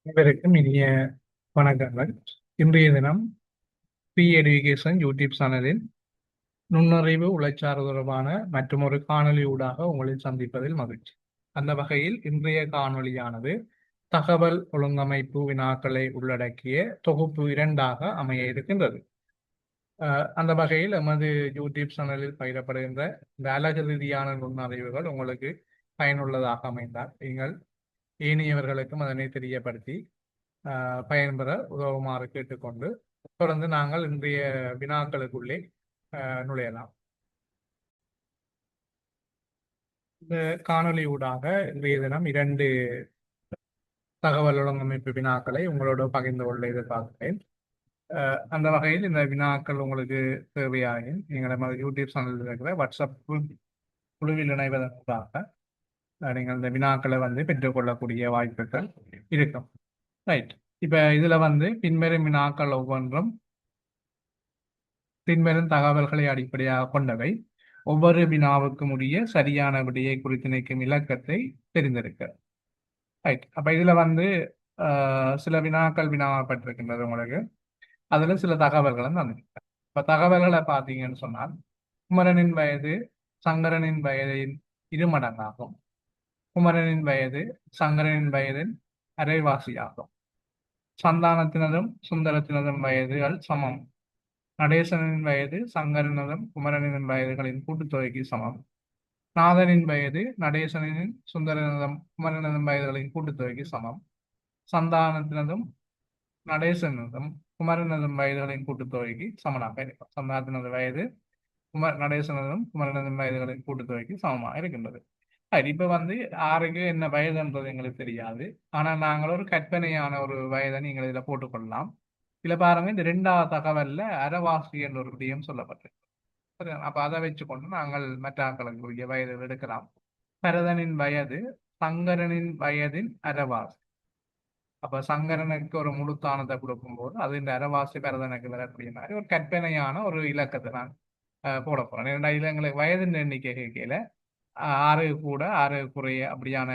அனைவருக்கும் இனிய வணக்கங்கள். இன்றைய தினம் பி எடுகேஷன் யூடியூப் சேனலில் நுண்ணறிவு உழைச்சார் தொடர்பான மற்றொரு காணொளி ஊடாக உங்களை சந்திப்பதில் மகிழ்ச்சி. அந்த வகையில் இன்றைய காணொளியானது தகவல் ஒழுங்கமைப்பு வினாக்களை உள்ளடக்கிய தொகுப்பு 2ஆக அமைய இருக்கின்றது. அந்த வகையில் எமது யூடியூப் சேனலில் பயிரப்படுகின்ற இந்த அழகு ரீதியான நுண்ணறிவுகள் உங்களுக்கு பயனுள்ளதாக அமைந்தால் நீங்கள் ஏனையவர்களுக்கும் அதனை தெரியப்படுத்தி பயன்பெற உதவுமாறு கேட்டுக்கொண்டு தொடர்ந்து நாங்கள் இன்றைய வினாக்களுக்குள்ளே நுழையலாம். இந்த காணொளி ஊடாக இன்றைய தினம் 2 தகவல் ஒழுங்கமைப்பு வினாக்களை உங்களோடு பகிர்ந்து கொள்ள எதிர்பார்க்கிறேன். அந்த வகையில் இந்த வினாக்கள் உங்களுக்கு தேவையாயின் நீங்கள் நமது யூடியூப் சேனலில் இருக்கிற வாட்ஸ்அப் குழுவில் இணைவதன் ஊடாக நீங்கள் இந்த வினாக்களை பெற்றுக்கொள்ளக்கூடிய வாய்ப்புகள் இருக்கும். ரைட். இப்ப இதுல பின்வரும் வினாக்கள் ஒவ்வொன்றும் பின்வரும் தகவல்களை அடிப்படையாக கொண்டவை. ஒவ்வொரு வினாவுக்கும் உரிய சரியான விடையை குறித்து நிற்கும் இலக்கத்தை தெரிந்திருக்க. ரைட். அப்ப இதுல சில வினாக்கள் வினாவப்பட்டிருக்கின்றது உங்களுக்கு. அதுல சில தகவல்களும் தந்திருக்க. இப்ப தகவல்களை பார்த்தீங்கன்னு சொன்னால் குமரனின் வயது சங்கரனின் வயதின் 2 மடங்காகும். குமரனின் வயது சங்கரனின் வயதின் அரைவாசியாகும். சந்தானத்தினதும் சுந்தரத்தினதும் வயதுகள் சமம். நடேசனின் வயது சங்கரனதும் குமரனின் வயதுகளின் கூட்டுத்தொகைக்கு சமம். நாதனின் வயது நடேசனின் சுந்தரனதும் குமரனதும் வயதுகளின் கூட்டுத்தொகைக்கு சமம். சந்தானத்தினதும் நடேசனதும் குமரனதும் வயதுகளின் கூட்டுத்தொகைக்கு சமனாக இருக்கும். சந்தானத்தினது வயது நடேசனதும் குமரனதும் வயதுகளின் கூட்டுத்தொகைக்கு சமமாக இருக்கின்றது. இப்ப யாருக்கு என்ன வயதுன்றது எங்களுக்கு தெரியாது. ஆனா நாங்கள் ஒரு கற்பனையான ஒரு வயதை நீங்கள் இதுல போட்டுக்கொள்ளலாம். இதுல பாருங்க, இந்த 2வது தகவல்ல அரைவாசி என்ற ஒரு விடயம் சொல்லப்பட்டிருக்கு. அப்ப அதை வச்சுக்கொண்டு நாங்கள் மற்ற ஆக்களுக்குரிய வயது எடுக்கலாம். பரதனின் வயது சங்கரனின் வயதின் அரைவாசி. அப்ப சங்கரனுக்கு ஒரு முழுத்தானத்தை கொடுக்கும்போது அது இந்த அரைவாசி பரதனுக்கு வரக்கூடிய மாதிரி ஒரு கற்பனையான ஒரு இலக்கத்தை நான் போட போறேன். இதுல எங்களுக்கு வயதின் எண்ணிக்கை கேட்கல 6 கூட 6 குறைய அப்படியான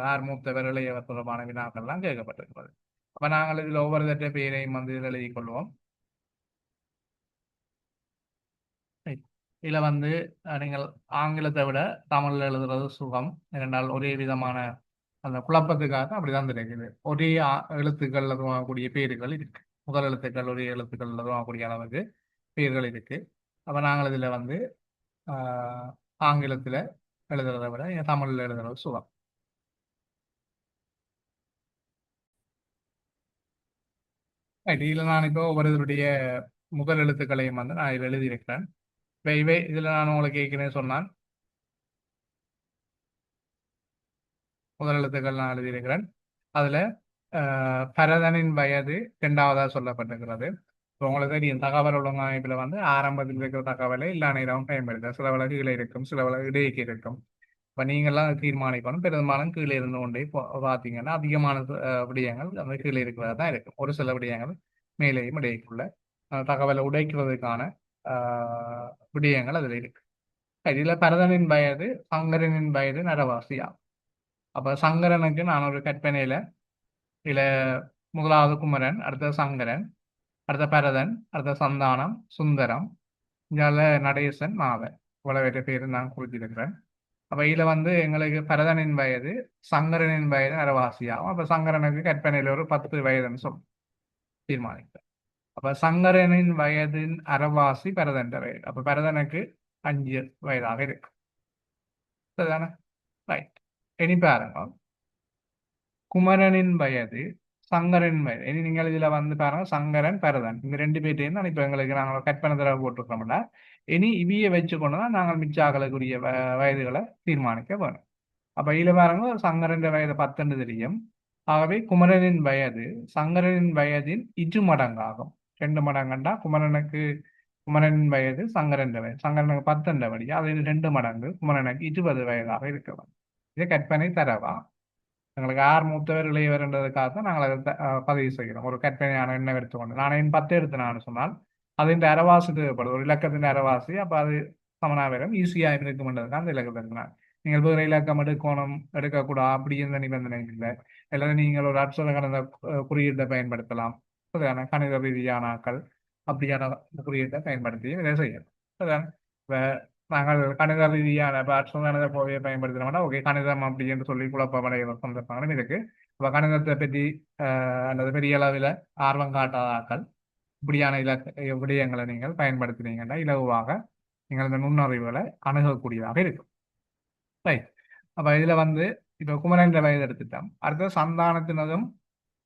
6 மூத்தவர் இளையவர் தொடர்பான வினாக்கள்லாம் கேட்கப்பட்டிருக்கிறது. அப்ப நாங்கள் இதுல ஒவ்வொரு தட்ட பேரையும் இதில் எழுதி கொள்வோம். இதுல நீங்கள் ஆங்கிலத்தை விட தமிழ்ல எழுதுறது சுகம். இரண்டால் ஒரே விதமான அந்த குழப்பத்துக்காக அப்படிதான் தெரியுது. ஒரே எழுத்துக்கள் துவங்கக்கூடிய பேர்கள் இருக்கு. முதல் எழுத்துக்கள் ஒரே எழுத்துக்கள் துவங்கக்கூடிய அளவுக்கு பேர்கள் இருக்கு. அப்ப நாங்கள் இதுல ஆங்கிலத்துல எழுதுறதை விட தமிழ்ல எழுதுறது சுகம். இதுல நான் இப்போ ஒவ்வொருவருடைய முதல் எழுத்துக்களையும் நான் இதில் எழுதியிருக்கிறேன். இதுல நான் உங்களுக்கு ஏற்கனவே சொன்னான் முதல் எழுத்துக்கள் நான் எழுதியிருக்கிறேன். அதுல பரதனின் வயது 2வதா சொல்லப்பட்டிருக்கிறது. உங்களுக்கு தெரியும் தகவல் ஒழுங்கமைப்புல ஆரம்பத்தில் இருக்கிற தகவலை எல்லா நேரமும் பயன்படுத்த சில வழக்கு கீழே இருக்கும், சில வழக்கு இடையே இருக்கும். இப்ப நீங்கள்லாம் தீர்மானிக்கணும். பெரும்பாலும் கீழே இருந்து கொண்டே பார்த்தீங்கன்னா அதிகமான விடயங்கள் அந்த கீழே இருக்கிறதா தான் இருக்கும். ஒரு சில விடயங்கள் மேலேயும் இடையக்குள்ள தகவலை உடைக்கிறதுக்கான விடயங்கள் அதில் இருக்கு. இதுல பரதனின் வயது சங்கரனின் வயது நரவாசியா. அப்ப சங்கரனுக்கு நான் ஒரு கற்பனையில இதுல முதலாவது குமரன், அடுத்த சங்கரன், அடுத்த பரதன், அடுத்த சந்தானம், சுந்தரம், இதால நடேசன், நாதன், இவ்வளவு பேர் நான் குறிப்பிட்டிருக்கிறேன். அப்ப இதுல எங்களுக்கு பரதனின் வயது சங்கரனின் வயது நரவாசியாகும். அப்ப சங்கரனுக்கு கற்பனையில ஒரு 10 வயதுன்னு சொல்லி தீர்மானிக்கிறேன். அப்ப சங்கரனின் வயதின் அரைவாசி பரதன் வயது. அப்ப பரதனுக்கு 5 வயதாக இருக்கு. சரிதானே? ரைட். இனி பாருங்க, குமரனின் வயது சங்கரனின் வயது. இனி நீங்கள் இதுல பாருங்க, சங்கரன் பரதன் இந்த 2 பேர்ட்டையும் தான் இப்ப எங்களுக்கு நாங்கள் கற்பனை தடவை போட்டிருக்கோம்ல. இனி இவிய வச்சுக்கொண்டுதான் நாங்கள் மிச்சாக்களுக்குரிய வயதுகளை தீர்மானிக்க வேணும். அப்ப இதுல பாருங்க, சங்கரன் வயது 10 தெரியும். ஆகவே குமரனின் வயது சங்கரனின் வயதின் 2 மடங்காகும். 2 மடங்குண்டா குமரனின் வயது சங்கரன் வயது. சங்கரனுக்கு 10 வழி, அதில் 2 மடங்கு குமரனுக்கு 20 வயதாக இருக்கலாம். இது கற்பனை தரவா. எங்களுக்கு 6 மூத்தவர் இளையவர்ன்றதுக்காக தான் நாங்கள் அதை பதிவு செய்கிறோம். ஒரு கற்பனையான எண்ணம் எடுத்துக்கொண்டு நான் 10 எடுத்து சொன்னால் அது அரைவாசி தேவைப்படுது. ஒரு இலக்கத்தின் அரைவாசி. அப்ப அது சமனா வரும், ஈஸியா இருக்கும்ன்றதுக்காக அந்த இலக்கத்தை எடுத்தினான். நீங்கள் வேறு இலக்கம் எடுக்கணும் எடுக்கக்கூடாது அப்படி எந்த நிபந்தனை இல்லை. அல்லது நீங்கள் ஒரு அட்சர கடந்த குறியீட்டை பயன்படுத்தலாம். சரியான கணித ரீதியான ஆக்கள் அப்படியான குறியீட்டை பயன்படுத்தி இதை செய்யலாம். சரியான இப்ப நாங்கள் கணித ரீதியான இப்போ அட்சர கணித கோவையை பயன்படுத்தினோம்னா ஓகே கணிதம் அப்படி என்று சொல்லி குழப்பமடைய சந்தர்ப்பங்களும் இருக்கு. இப்போ கணிதத்தை பற்றி அல்லது பெரிய அளவில் ஆர்வம் காட்டாத ஆக்கள் இப்படியான விடயங்களை நீங்கள் பயன்படுத்தினீங்கன்னா இலகுவாக நீங்கள் இந்த நுண்ணறிவுகளை அணுகக்கூடியதாக இருக்கும். ரைட். அப்ப இதுல வந்து இப்ப குமரன் வயது எடுத்துட்டோம். அடுத்து சந்தானத்தினதும்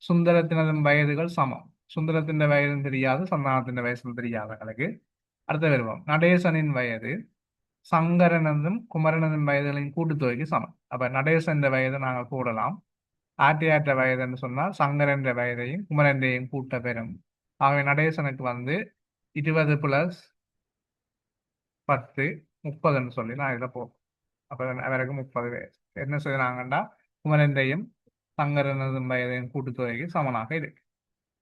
சுந்தரத்தினதும் வயதுகள் சமம். சுந்தரத்தின் வயதும் தெரியாது, சந்தானத்தின் வயசும் தெரியாது எங்களுக்கு. அடுத்த வருவோம் நடேசனின் வயது சங்கரனதும் குமரனதும் வயதுகளின் கூட்டுத்தொகைக்கு சமம். அப்ப நடேசன் வயதை நாங்கள் கூடலாம். ஆற்ற வயதுன்னு சொன்னால் சங்கரன் வயதையும் குமரன்றையும் கூட்ட பெறும். ஆகவே நடேசனுக்கு வந்து 20 + 10 30ன்னு சொல்லி நான் இதில் போகிறேன். அப்போ அவருக்கு 30 வயசு. என்ன செய்யறாங்கன்னா குமரன்றையும் சங்கரனதும் வயதையும் கூட்டுத்தொகைக்கு சமனாக இருக்கு.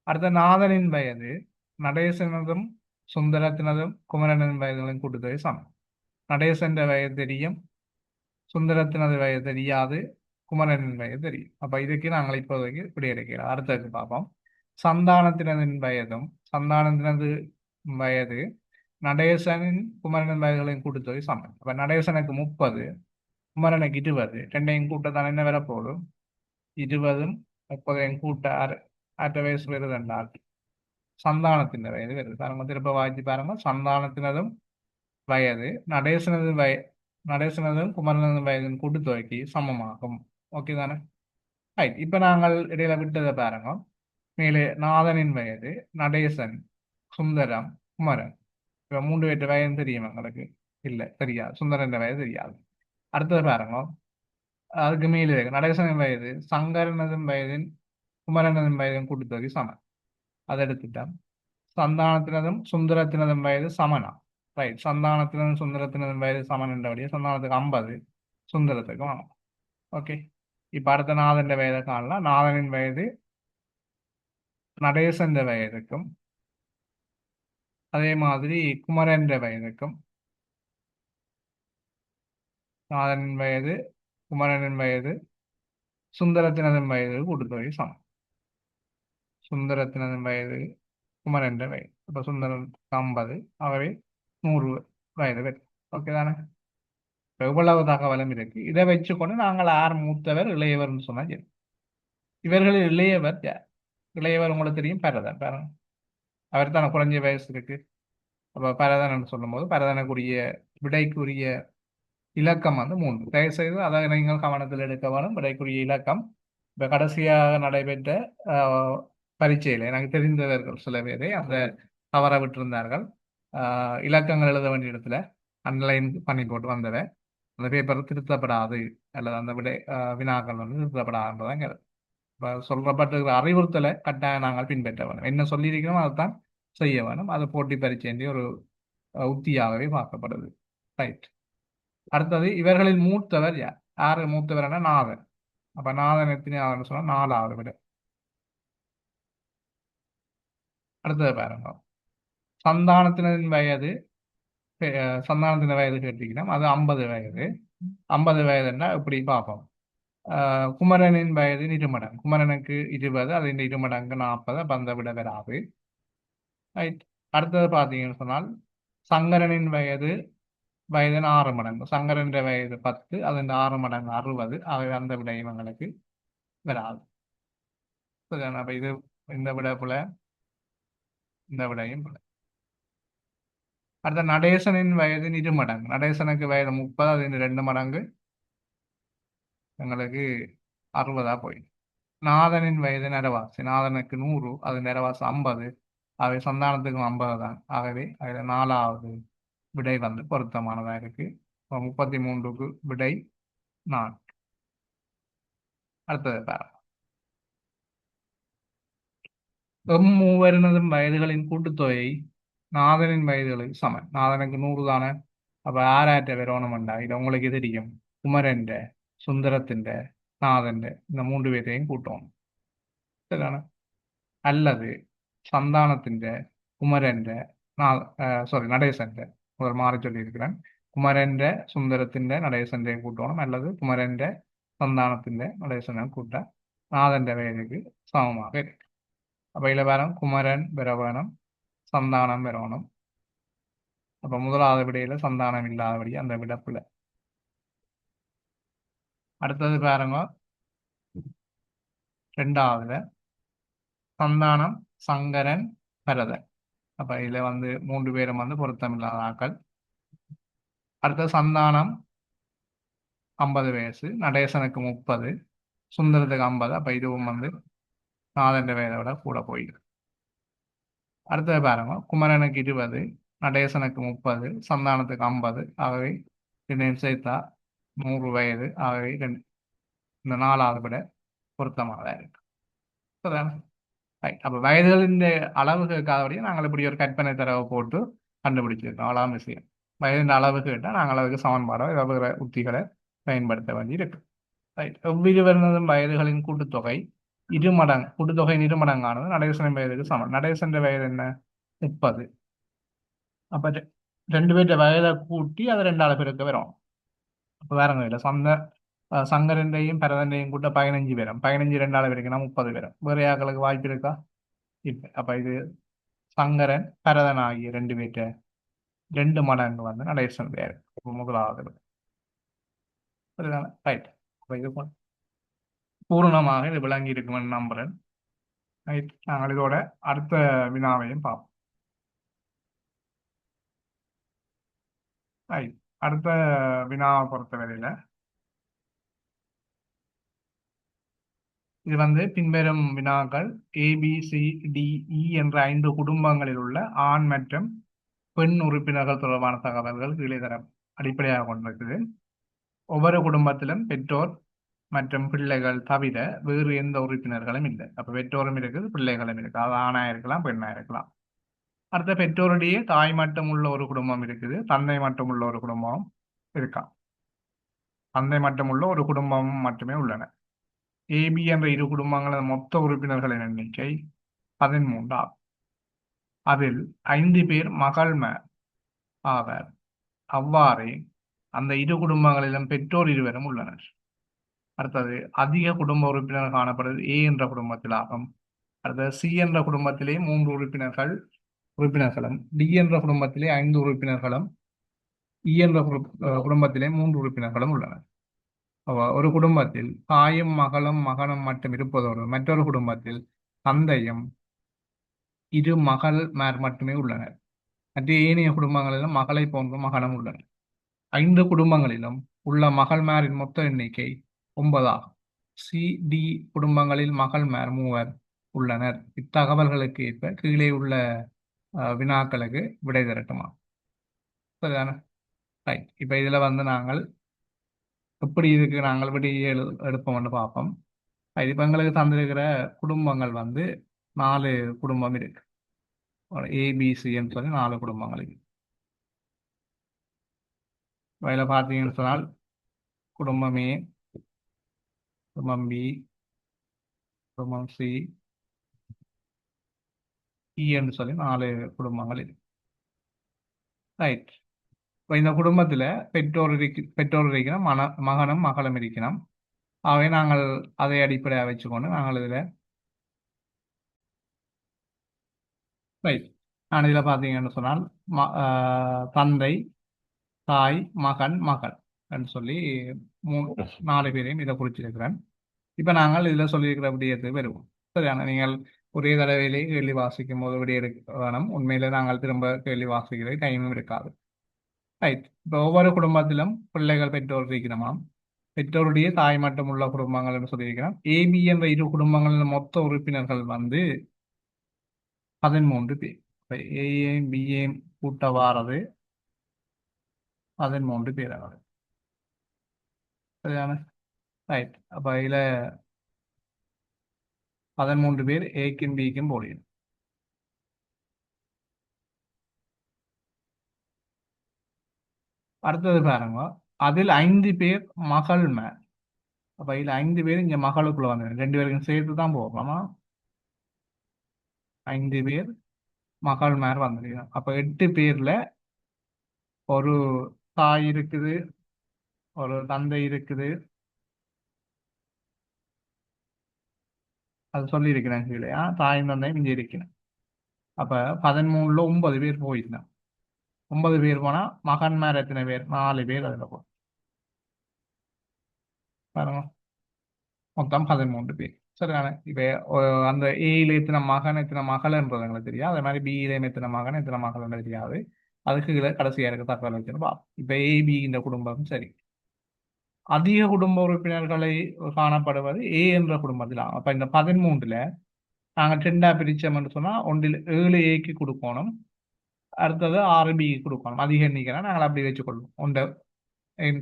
அடுத்த நாதனின் வயது நடேசனதும் சுந்தரத்தினதும் குமரனின் வயதுகளின் கூட்டுத்தொகை சமம். நடேசன் வயது தெரியும், சுந்தரத்தினது வயது தெரியாது, குமரனின் வயது தெரியும். அப்ப இதுக்கு நாங்கள் இப்போதைக்கு இப்படி எடுக்கிறோம். அடுத்ததுக்கு பார்ப்போம். சந்தானத்தினதின் வயதும் சந்தானத்தினது வயது நடேசனின் குமரனின் வயதுகளின் கூட்டுத்தொகை சமம். அப்ப நடேசனுக்கு 30, குமரனுக்கு 20, ரெண்டையும் கூட்டத்தான் என்ன வரப்போகுது 20ம் 30ஐயும் கூட்ட அரை வயசு வருது என்றால் சந்தானத்தின் வயது வருது. பாருங்க திருப்ப வாய்ச்சி பாருங்க. சந்தானத்தினதும் வயது நடேசனதும் குமரனதும் வயதின் கூட்டுத்தொகைக்கு சமமாகும். ஓகே தானே? ரைட். இப்ப நாங்கள் இடையில விட்டதை பாருங்க. மேலே நாதனின் வயது நடேசன் சுந்தரம் குமரன் இப்ப 3 பேர்ட்ட வயது தெரியும் எங்களுக்கு? இல்லை தெரியாது. சுந்தரன் வயது தெரியாது. அடுத்தது பாருங்க. அதுக்கு மேலே இருக்கு நடேசனின் வயது சங்கரனதும் வயதின் குமரனதும் வயதின் கூட்டுத்தொகை சமம். அதை எடுத்துட்டோம். சந்தானத்தினதும் சுந்தரத்தினதும் வயது சமனா. ரைட். சந்தானத்தினதும் சுந்தரத்தினதும் வயது சமன் என்றபடியே சந்தானத்துக்கு 50, சுந்தரத்துக்கு வாங்கும். ஓகே. இப்ப அடுத்த நாதன் வயதை காணலாம். நாதனின் வயது நடேசன் வயதுக்கும் அதே மாதிரி குமரன் வயதுக்கும் நாதனின் வயது குமரனின் வயது சுந்தரத்தினதன் வயது கூட்டுத்தொகை சமம். சுந்தரத்தினதன் வயது குமரன் வயது. இப்ப சுந்தரன் 50, ஆகவே 100 வயது வரும். ஓகே தானே? எவ்வளவு தகவலும் இருக்கு. இதை வச்சுக்கொண்டு நாங்கள் யார் மூத்தவர் இளையவர்னு சொன்னா சரி. இவர்களில் இளையவர் யார்? இளையவர் உங்களுக்கு தெரியும் பரதன். பாருங்க அவர் தானே குறைஞ்ச வயசு இருக்கு. அப்ப பரதன் சொல்லும் போது பரதனுக்குரிய விடைக்குரிய இலக்கம் வந்து 3. தயவு செய்து அதை நீங்கள் கவனத்தில் எடுக்க வேணும். விடைக்குரிய இலக்கம் இப்ப கடைசியாக நடைபெற்ற பரீட்சையில் எனக்கு தெரிந்தவர்கள் சில பேரை அந்த தவற விட்டிருந்தார்கள். இலக்கங்கள் எழுத வேண்டிய இடத்துல அன்லைன் பண்ணி போட்டு வந்தவை அந்த பேப்பர் திருத்தப்படாது அல்லது அந்த விடை வினாக்கள் வந்து திருத்தப்படாதுன்றதாங்க. இப்போ சொல்றப்பட்டிருக்கிற அறிவுறுத்தலை கட்டாயம் நாங்கள் பின்பற்ற வேணும். என்ன சொல்லியிருக்கிறோம் அதைத்தான் செய்ய வேணும். அது போட்டி பரீட்சை ஒரு உத்தியாகவே பார்க்கப்படுது. ரைட். அடுத்தது இவர்களில் மூத்தவர் யார்? யாரு மூத்தவர்? நாதன். அப்ப நாதன் எத்தனையாவதுன்னு சொன்னா 4வது விட. அடுத்தது பாருங்க. சந்தானத்தினரின் வயது சந்தானத்தின வயது கேட்டீங்கன்னா அது 50 வயது. 50 வயதுன்னா இப்படி பார்ப்போம். குமரனின் வயது இருமடங்கு. குமரனுக்கு 20, அது இந்த இருமடங்கு 40. அப்ப அந்த விட வராது. ரைட். அடுத்தது பார்த்தீங்கன்னு சொன்னால் சங்கரனின் வயதின் 6 மடங்கு. சங்கரன் வயது 10, அது 6 மடங்கு 60. ஆகவே அந்த விடையும் எங்களுக்கு வராது. அப்ப இது இந்த விட போல இந்த விடையும் போல. அடுத்த நடேசனின் வயதின் 2 மடங்கு. நடேசனுக்கு வயது 30, அது 2 மடங்கு எங்களுக்கு 60 போயிடும். நாதனின் வயது நிறவாசி. நாதனுக்கு 100, அது நிறவாசி 50. ஆகவே சந்தானத்துக்கும் 50 தான். ஆகவே அதில் 4வது விடை வந்து பொருத்தமானதாக இருக்கு. 33க்கு விடை 4. அடுத்தது பாருங்க. மூவரினதும் வயதுகளின் கூட்டுத்தொகை நாதனின் வயதுகளுக்கு சமன். நாதனுக்கு 100 தானே. அப்ப ஆறாற்ற வரணும்டா இது உங்களுக்கு தெரியும். குமரன், சுந்தரத்தின், நாதன் இந்த 3 பேரையும் கூட்டணும். சரிதானே? அல்லது சந்தானத்தின், குமரன், சாரி நடேசன் முதல் மாறி சொல்லியிருக்கிறேன். കുമരന്റെ സുന്ദരത്തിന്റെ നടേശന്റെയും കൂട്ടണം அல்லது കുമരന്റെ സന്താനത്തിന്റെ നടേശനെയും കൂട്ടാൻ നാഥന്റെ വേദയ്ക്ക് സമமாக இருக்கு. அப்ப இதுல வரும் குமரன் பெறவேணும், சந்தானம் பெறணும். அப்ப முதலாவது விடையில சந்தானம் இல்லாதபடி அந்த விடப்புல. அடுத்தது பாருங்க, ரெண்டாவதுல சந்தானம், சங்கரன், பரதன். அப்ப இதுல வந்து 3 பேரும் வந்து பொருத்தம் இல்லாத ஆக்கள். அடுத்தது சந்தானம் 50 வயசு, நடேசனுக்கு 30, சுந்தரத்துக்கு 50. அப்ப இதுவும் வந்து நாதன்ற வயதை விட கூட போயிடுது. அடுத்தது பாருங்க, குமரனுக்கு 20, நடேசனுக்கு 30, சந்தானத்துக்கு 50. ஆகவே ரெண்டையும் சேர்த்தா 100 வயது. ஆகவே இந்த 4வது விட பொருத்தமாக இருக்கு. சரிதானே? ரைட். அப்போ வயதுகளின் அளவு கேட்காதபடியே நாங்கள் இப்படி ஒரு கற்பனை தரவை போட்டு கண்டுபிடிச்சிருக்கோம். அவ்வளோதான் விஷயம். வயதின் அளவு கேட்டால் நாங்கள் அதுக்கு சமன்பாடோ ஏதாவது உத்திகளை பயன்படுத்த வேண்டி இருக்கு. ரைட். எவ்விரு வருடதும் வயதுகளின் கூட்டுத்தொகை கூட்டுத்தொகையின் இருமடங்கானது நடேசனின் வயதுக்கு சமம். நடேசன் வயது என்ன? 30. அப்ப 2 பேர்ட்ட வயதை கூட்டி அதை 2ஆல பெருக்க வரும். அப்போ வேறங்க இல்லை, சங்கரண்டையும் பரதண்டையும் கூட்ட 15 பேரும், 15 2ஆல பெருக்கினா 30 பேரும். வேற யாக்களுக்கு வாய்ப்பு இருக்கா? இல்லை. அப்ப இது சங்கரன் பரதன் ஆகிய 2 பேர்ட்ட 2 மடங்கு வந்து நடேசன் பேர் முதலாவது. சரிதானே? ரைட். அப்ப இது பூரணமாக இது விளங்கி இருக்குமென்னு நம்புறேன். ரைட். நாங்கள் இதோட அடுத்த வினாவையும் பார்ப்போம். ரைட். அடுத்த வினாவை பொறுத்தவரையில இது வந்து பின்வரும் வினாக்கள் ABCDE என்ற 5 குடும்பங்களில் உள்ள ஆண் மற்றும் பெண் உறுப்பினர்கள் தொடர்பான தகவல்கள் கீழே தர அடிப்படையாக கொண்டிருக்குது. ஒவ்வொரு குடும்பத்திலும் பெற்றோர் மற்றும் பிள்ளைகள் தவிர வேறு எந்த உறுப்பினர்களும் இல்லை. அப்ப பெற்றோரும் இருக்குது, பிள்ளைகளும் இருக்கு. அது ஆணா இருக்கலாம், பெண்ணா இருக்கலாம். அடுத்த பெற்றோருடைய தாய் மட்டும் உள்ள ஒரு குடும்பம் இருக்குது, தந்தை மட்டும் உள்ள ஒரு குடும்பம் இருக்கான். தந்தை மட்டும் உள்ள ஒரு குடும்பம் மட்டுமே உள்ளன. ஏபி என்ற 2 குடும்பங்களின் மொத்த உறுப்பினர்களின் எண்ணிக்கை 13 ஆகும். அதில் 5 பேர் மகள்மார் ஆவர். அவ்வாறே அந்த 2 குடும்பங்களிலும் பெற்றோர் இருவரும் உள்ளனர். அடுத்தது அதிக குடும்ப உறுப்பினர் காணப்படுவது ஏ என்ற குடும்பத்தில் ஆகும். அடுத்தது சி என்ற குடும்பத்திலே 3 உறுப்பினர்களும், டி என்ற குடும்பத்திலே 5 உறுப்பினர்களும், இ என்ற குடும்பத்திலே 3 உறுப்பினர்களும் உள்ளனர். ஒரு குடும்பத்தில் தாயும் மகளும் மகனும் மட்டும் இருப்பதோடு மற்றொரு குடும்பத்தில் தந்தையும் 2 மகள்மார் மட்டுமே உள்ளனர். மற்ற ஏனைய குடும்பங்களிலும் மகளை போன்ற மகனும் உள்ளனர். 5 குடும்பங்களிலும் உள்ள மகள்மாரின் மொத்த எண்ணிக்கை 9 ஆகும். சி டி குடும்பங்களில் மகள்மார் 3 உள்ளனர். இத்தகவல்களுக்கு ஏற்ப கீழே உள்ள வினாக்களுக்கு விடை தரட்டுமா? சரிதானே? ரைட். இப்ப இதுல வந்து நாங்கள் எப்படி இதுக்கு நாங்கள் விடை எடுப்போம்னு பார்ப்போம். இப்ப எங்களுக்கு தந்திருக்கிற குடும்பங்கள் வந்து 4 குடும்பம் இருக்கு. ஏபிசின்னு சொல்லி 4 குடும்பங்கள் இருக்கு. அதில் பார்த்தீங்கன்னு சொன்னால் குடும்பம் ஏ, குடும்பம் பி, குடும்பம் சி, இ என்று சொல்லி 4 குடும்பங்கள் இருக்கு. ரைட். இப்போ இந்த குடும்பத்தில் பெற்றோர் இருக்கணும், மகனும் மகளும் இருக்கணும். ஆகவே நாங்கள் அதை அடிப்படையாக வச்சுக்கொண்டு நாங்கள் இதில் ரைட். நான் இதில் பார்த்தீங்கன்னு சொன்னால் தந்தை, தாய், மகன், மகள் என்று சொல்லி 4 பேரையும் இதை குறிச்சிருக்கிறேன். இப்போ நாங்கள் இதில் சொல்லியிருக்கிற விடயத்தை வருவோம். சரியான நீங்கள் ஒரே தடவையிலே கேள்வி வாசிக்கும் போது விடைய வேணும். உண்மையில நாங்கள் திரும்ப கேள்வி வாசிக்கிறது டைமும் இருக்காது. ரைட். இப்போ ஒவ்வொரு குடும்பத்திலும் பிள்ளைகள் பெற்றோர் இருக்கணுமாம். பெற்றோருடைய தாய் மட்டும் உள்ள குடும்பங்கள் என்று சொல்லியிருக்கிறோம். ஏபி என்ற 2 குடும்பங்களின் மொத்த உறுப்பினர்கள் வந்து 13 பேர். இப்போ ஏஏம் பிஏம் கூட்ட வாரது 13 பேர் ஆகுது. சரியான? ரைட். அப்போ இதில் 13 பேர் ஏக்கும் பிக்கும் போடுகிறோம். அடுத்தது பாருங்க, அதில் 5 பேர் மகள்மார். அப்ப இதுல 5 பேர் இங்க மகளுக்குள்ள வந்து 2 பேருக்கும் சேர்த்து தான் போகலாமா? 5 பேர் மகள்மார் வந்துருக்கணும். அப்ப 8 பேர்ல ஒரு தாய் இருக்குது, ஒரு தந்தை இருக்குது. அது சொல்லியிருக்கிறேன் கீழேயா, தாயும் தந்தையும் இங்கே இருக்கிறேன். அப்ப 13ல 9 பேர் போயிருந்தேன். 9 பேர் போனா மகன்மார் எத்தனை பேர்? 4 பேர் அதுல போ பாருங்க, மொத்தம் 13 பேர். சரிதானே? இப்ப அந்த ஏல எத்தனை மகன் எத்தனை மகள்ன்றது எங்களுக்கு தெரியாது. அதே மாதிரி பியில எத்தனை மகன் எத்தனை மகள்ன்றது தெரியாது. அதுக்கு கீழே கடைசியா இருக்க தகவல் வச்சுன்னு பார்ப்போம். இப்ப ஏபி இந்த குடும்பம் சரி. அதிக குடும்ப உறுப்பினர்களை காணப்படுவது ஏ என்ற குடும்பத்தில். அப்ப இந்த 13ல நாங்க ரெண்டா பிரிச்சோம்னு சொன்னா, ஒன்றில் 7 ஏக்கு கொடுக்கணும், அடுத்தது 6 பிக்கு கொடுக்கணும். அதிக எண்ணிக்கைனா நாங்கள் அப்படி வச்சுக்கொள்வோம். ஒன்றை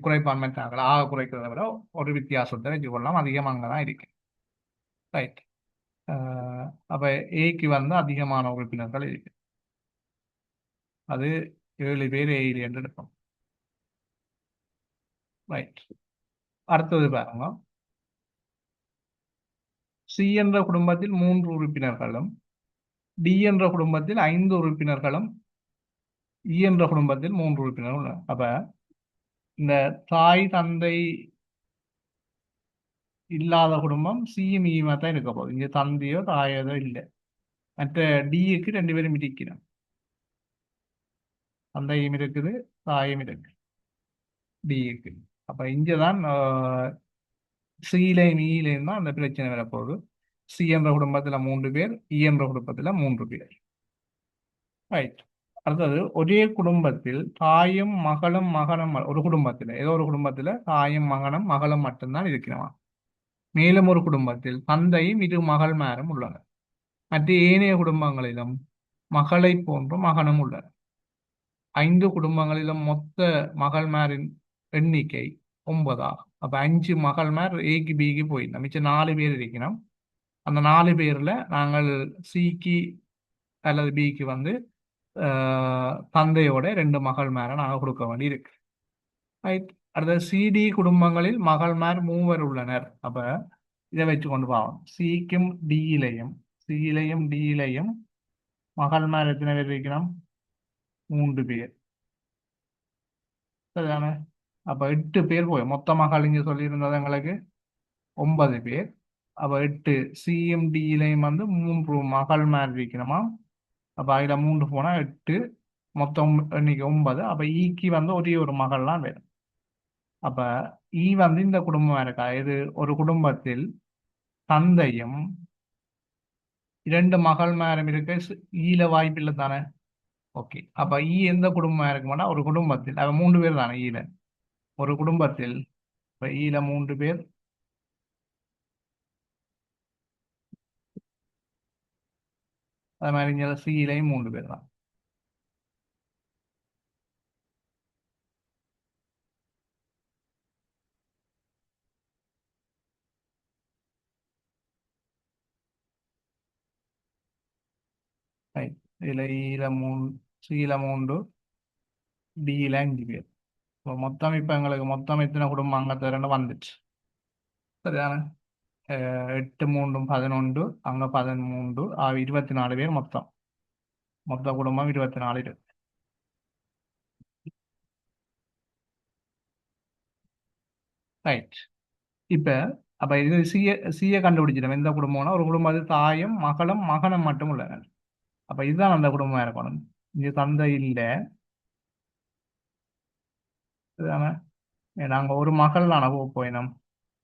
குறைப்பான்மை தாங்கள் ஆக குறைக்கிறத விட ஒரு வித்தியாசத்தை வச்சுக்கொள்ளலாம். அதிகம் அங்கதான் இருக்கு. ரைட். அப்ப ஏக்கு வந்து அதிகமான உறுப்பினர்கள் இருக்கு. அது 7 பேர் ஏழு என்று எடுப்போம். ரைட். அடுத்தது பாருங்க, சி என்ற குடும்பத்தில் 3 உறுப்பினர்களும், டி என்ற குடும்பத்தில் 5 உறுப்பினர்களும், இ என்ற குடும்பத்தில் 3 உறுப்பினர்கள் உள்ளனர். அப்ப இந்த தாய் தந்தை இல்லாத குடும்பம் சியும் ஈமா தான் இருக்க போகுது. இங்க தந்தையோ தாயதோ இல்லை. மற்ற டிக்கு 2 பேரும் இருக்கிறோம். தந்தையும் இருக்குது, தாயும் இருக்கு டிக்கு. அப்ப இங்கதான் சியிலையும் ஈலையும் தான் அந்த பிரச்சனை வரப்போகுது. சி என்ற குடும்பத்துல 3 பேர், இ என்ற குடும்பத்துல 3 பேர். ரைட். அடுத்தது, ஒரே குடும்பத்தில் தாயும் மகளும் மகனும் ஒரு குடும்பத்துல ஏதோ ஒரு குடும்பத்துல தாயும் மகனும் மகளும் மட்டும்தான் இருக்கிறான். மேலும் ஒரு குடும்பத்தில் தந்தையும் 2 மகள்மாரும் உள்ளனர். மற்ற ஏனைய குடும்பங்களிலும் மகளை போன்ற மகனும் உள்ளனர். 5 குடும்பங்களிலும் மொத்த மகள்மாரின் எண்ணிக்கை 9 ஆகும். அப்ப 5 மகள்மார் ஏக்கு பிக்கு போயிருந்தோம். மிச்சம் 4 பேர் இருக்கணும். அந்த 4 பேர்ல நாங்கள் சிக்கு அல்லது பிக்கு வந்து தந்தையோட 2 மகள்மாரை நாங்கள் கொடுக்க வேண்டி இருக்கு. ரைட். அடுத்த சிடி குடும்பங்களில் மகள்மார் 3 உள்ளனர். அப்ப இதை வச்சு கொண்டு போவோம். சிக்கும் டியிலையும் சியிலையும் டியிலையும் மகள்மார் எத்தனை பேர் இருக்கணும்? 3 பேர். சரிதானே? அப்ப 8 பேர் போய் மொத்த மகள் இங்க சொல்லியிருந்தது எங்களுக்கு 9 பேர். அப்ப 8 சியும் டியிலையும் வந்து 3 மகள்மார் இருக்கணுமா? அப்ப அதுல 3 போனா 8, மொத்தம் இன்னைக்கு 9. அப்ப ஈக்கு வந்து ஒரே ஒரு மகள்லாம் வேணும். அப்ப ஈ வந்து இந்த குடும்பம் இருக்கா? இது ஒரு குடும்பத்தில் தந்தையும் 2 மகள்மாரும் இருக்க ஈல வாய்ப்பு இல்லை தானே? ஓகே. அப்ப ஈ எந்த குடும்பமா இருக்குமானா, ஒரு குடும்பத்தில் அவ 3 பேர் தானே ஈல. ஒரு குடும்பத்தில் இப்ப ஈல 3 பேர், அது மாதிரி இங்க சியிலையும் 3 பேர் தான். ரைட். இதுல ஈல 3, சியில 3, டியில 5 பேர். இப்போ மொத்தம் இப்ப எங்களுக்கு மொத்தம் எத்தனை குடும்பம் அங்க திரண்டு வந்துச்சு? சரிதானே? 8 3 11, அங்க 13, 24 பேர் மொத்தம். மொத்த குடும்பம் 24 இருக்கு. ரைட். இப்ப அப்ப இது சிய கண்டுபிடிச்சிடும். எந்த குடும்பம்னா, ஒரு குடும்பத்தில் தாயும் மகளும் மகனும் மட்டும் உள்ளனர். அப்ப இதுதான் அந்த குடும்பமா இருக்கணும். இங்க தந்தை இல்ல. இதுதானே? நாங்க ஒரு மகள் தானே போயினோம்.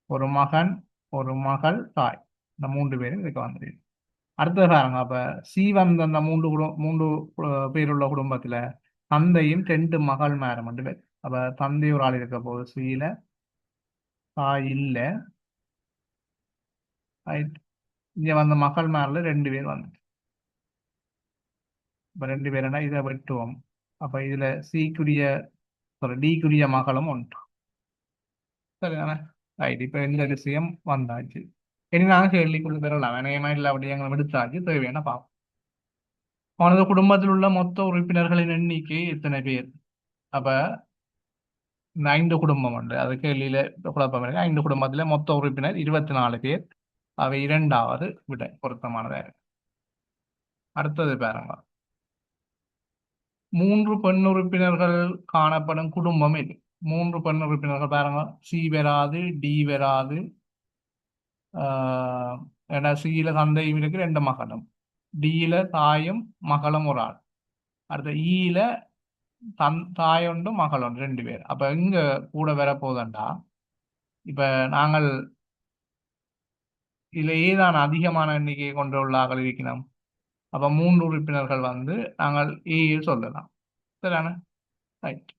ஒரு மகன், ஒரு மகள், தாய். இந்த 3 பேரும் இதுக்கு வந்துருக்கு. அடுத்தது பாருங்க. அப்ப சி வந்து அந்த 3 பேருள்ள குடும்பத்துல தந்தையும் 2 மகள்மாரும் மட்டும் பேர். அப்ப தந்தை ஒரு ஆள் இருக்க போது சியில, தாய் இல்ல. Right. இங்க வந்த மகள்மார்ல 2 பேர் வந்து. இப்ப 2 பேர்னா இதை வெட்டுவோம். அப்ப இதுல சிக்குரிய டிக்குரிய மகளும் ஒன்று. சரிதானே? ரைட். இப்ப இந்த விஷயம் வந்தாச்சு. இனி நாங்க கேள்விக்குள்ள பெறலாம். வினயமா இல்லை அப்படி எங்களை எடுத்தாச்சு. தேவையான பார்ப்போம். அவனது குடும்பத்தில் உள்ள மொத்த உறுப்பினர்களின் எண்ணிக்கை எத்தனை பேர்? அப்ப இந்த 5 குடும்பம் உண்டு. அது கேள்வியில குழப்பம் இருக்கு. 5 குடும்பத்துல மொத்த உறுப்பினர் 24 பேர். அவை இரண்டாவது விடை பொருத்தமானதா இருக்கு. அடுத்தது பாருங்க. மூன்று பெண் உறுப்பினர்கள் காணப்படும் குடும்பம் இது. மூன்று பெண் உறுப்பினர்கள் பாருங்க, சி வராது, டி வராது. ஆஹ் ஏன்னா சியில தந்தையும் இருக்கு, ரெண்டு மகனும். டியில தாயும் மகளும் ஒரு ஆள். அடுத்த ஈல தாயொண்டு மகள் ஒன்று, ரெண்டு பேர். அப்ப இங்க கூட வர போதண்டா, இப்ப நாங்கள் இதுல ஏதான் அதிகமான எண்ணிக்கையை கொண்டுள்ள ஆக்கள் இருக்கணும். அப்ப மூன்று உறுப்பினர்கள் வந்து நாங்கள் ஏ சொல்லலாம். சரிதானே? ரைட்.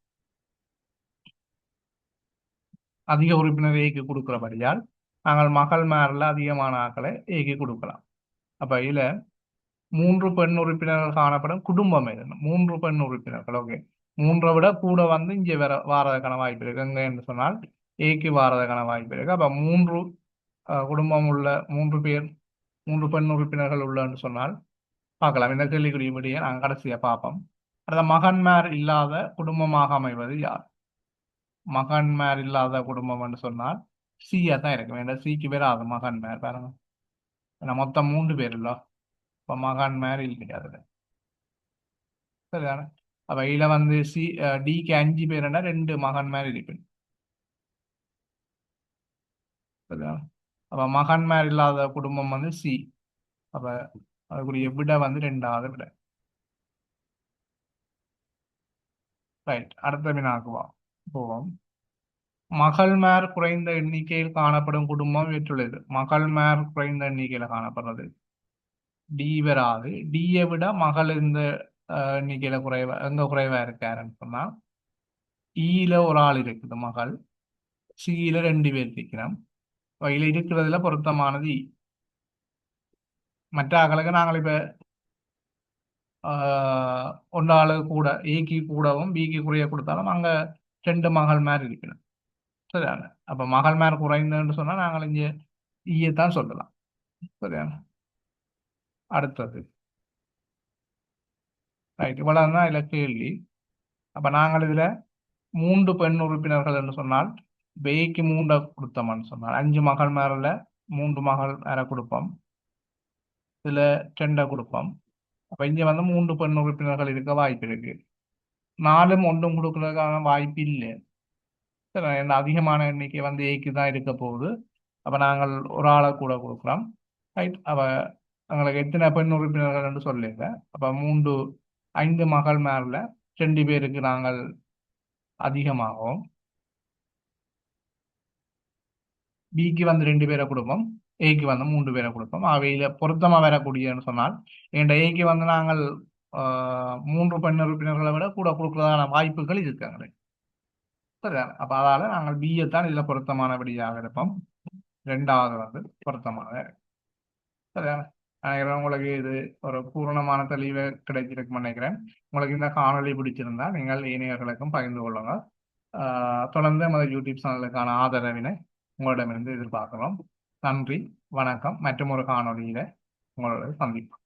அதிக உறுப்பினர் ஏக்கு கொடுக்கிறபடியால் நாங்கள் மகள் மேல அதிகமான ஆக்களை ஏக்கு கொடுக்கலாம். அப்ப இதுல மூன்று பெண் உறுப்பினர்கள் காணப்படும் குடும்பம் இது. மூன்று பெண் உறுப்பினர்கள். ஓகே, மூன்றை விட கூட வந்து இங்கே வேற வாரதுக்கான வாய்ப்பு இருக்கு. எங்க என்று சொன்னால் ஏக்கு வாரதுக்கான வாய்ப்பு இருக்கு. அப்ப மூன்று குடும்பம் உள்ள மூன்று பேர், மூன்று பெண் உறுப்பினர்கள் உள்ளன்னு சொன்னால் பார்க்கலாம். இந்த கேள்விக்குறியபடியே நாங்கள் கடைசியா பார்ப்போம். அடுத்த மகன்மார் இல்லாத குடும்பமாக அமைவது யார்? மகன்மார் இல்லாத குடும்பம் என்று சொன்னால் சியா தான் இருக்கும். ஏன்னா சிக்கு பேர் ஆகும் மகன்மார் பாருங்க. ஏன்னா மொத்தம் மூன்று பேர் இல்ல, இப்ப மகன்மார் இல்லையா அதுல. சரிதானே? அப்ப இதுல வந்து டிக்கு அஞ்சு பேருன்னா ரெண்டு மகன்மார் இருப்பேன். சரிதானே? அப்ப மகன்மார் இல்லாத குடும்பம் வந்து சி. அப்ப அதுக்குரிய விட வந்து ரெண்டாவது விட. ரைட். அடுத்த வினாக்கு போவோம். மகள்மார் குறைந்த எண்ணிக்கையில் காணப்படும் குடும்பம் வெற்றுள்ளது. மகள்மார் குறைந்த எண்ணிக்கையில காணப்படுறது டி வராது. டியை விட மகள் இந்த எண்ணிக்கையில குறைவா, எங்க குறைவா இருக்காருன்னு சொன்னா ஈல ஒரு ஆள் இருக்குது மகள், சியில ரெண்டு பேர் இருக்கிறோம். இதுல இருக்கிறதுல பொருத்தமானது இ. மற்ற ஆக்களுக்கு நாங்கள் இப்ப ஒன்றாளு கூட ஏக்கு கூடவும் பிக்கு குறைய கொடுத்தாலும் அங்க ரெண்டு மகள் மேர் இருக்கணும். சரியான. அப்ப மகள் மேர் குறைந்தன்னு சொன்னா நாங்கள் இங்க ஈயத்தான் சொல்லலாம். சரியான. அடுத்தது ரைட். இவ்வளவுதான் இதுல கேள்வி. அப்ப நாங்கள் இதுல மூன்று பெண் உறுப்பினர்கள் என்று சொன்னால் பேய்க்கு மூன்றை கொடுத்தோம்னு சொன்னால் அஞ்சு மகள் மேல மூன்று மகள் மேல கொடுப்போம். இதுல ரெண்டை கொடுப்போம். அப்ப இங்க வந்து மூன்று பெண் உறுப்பினர்கள் இருக்க வாய்ப்பு இருக்கு. நாலும் ஒன்றும் கொடுக்கறதுக்கான வாய்ப்பு இல்லை. சரி, இந்த அதிகமான எண்ணிக்கை வந்து ஏக்கு தான் இருக்க போகுது. அப்ப நாங்கள் ஒரு ஆளை கூட கொடுக்குறோம். ரைட். அப்ப எங்களுக்கு எத்தனை பெண் உறுப்பினர்கள் என்று சொல்லிங்க. அப்ப மூன்று, ஐந்து மகள் மேல ரெண்டு பேருக்கு நாங்கள் அதிகமாகவும், பிக்கு வந்து ரெண்டு பேரை கொடுப்போம், ஏக்கு வந்து மூன்று பேரை கொடுப்போம். அவையில பொருத்தமா வரக்கூடியன்னு சொன்னால் என்ற ஏக்கு வந்து நாங்கள் மூன்று பெண் உறுப்பினர்களை விட கூட கொடுக்கறதான வாய்ப்புகள் இருக்காங்க. சரியா? அப்ப அதால நாங்கள் பிஏ தான் இதுல பொருத்தமானபடியாக இருப்போம். ரெண்டாவது வந்து பொருத்தமாக. சரியா? நினைக்கிறேன் உங்களுக்கு இது ஒரு பூரணமான தெளிவை கிடைச்சிருக்குன்னு நினைக்கிறேன். உங்களுக்கு இந்த காணொளி பிடிச்சிருந்தா நீங்கள் இணையர்களுக்கும் பகிர்ந்து கொள்ளுங்க. தொடர்ந்து நமது யூடியூப் சேனலுக்கான ஆதரவினை உங்களிடமிருந்து எதிர்பார்க்கிறோம். நன்றி, வணக்கம். மற்றும் ஒரு காணொளியில உங்களோட சந்திப்போம்.